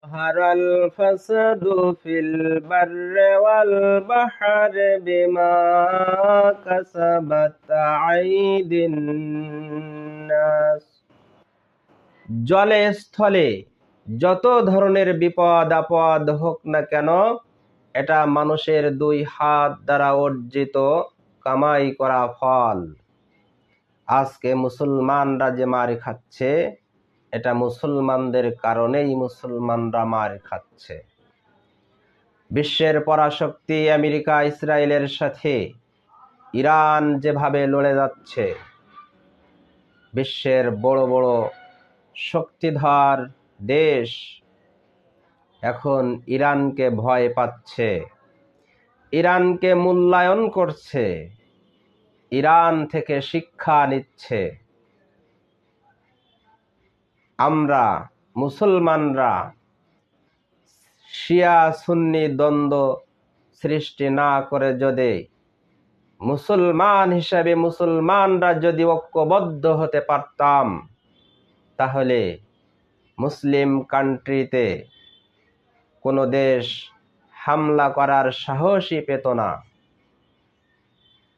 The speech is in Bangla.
ظهر الفساد في البر والبحر بما كسبت أيدي الناس। জলে স্থলে যত ধরনের বিপদ আপদ হোক না কেন, এটা মানুষের দুই হাত দ্বারা অর্জিত কামাই করা ফল। আজকে মুসলমানরা যে মার খাচ্ছে, এটা মুসলমানদের কারণেই মুসলমানরা মার খাচ্ছে। বিশ্বের পরাশক্তি আমেরিকা ইসরায়েলের সাথে ইরান যেভাবে লড়ে যাচ্ছে, বিশ্বের বড় বড় শক্তিধর দেশ এখন ইরানকে ভয় পাচ্ছে, ইরানকে মূল্যায়ন করছে, ইরান থেকে শিক্ষা নিচ্ছে। আমরা মুসলমানরা শিয়া সুন্নি দ্বন্দ্ব সৃষ্টি না করে যদি মুসলমান হিসাবে মুসলমানরা যদি ঐক্যবদ্ধ হতে পারতাম, তাহলে মুসলিম কান্ট্রিতে কোনো দেশ হামলা করার সাহসই পেত না।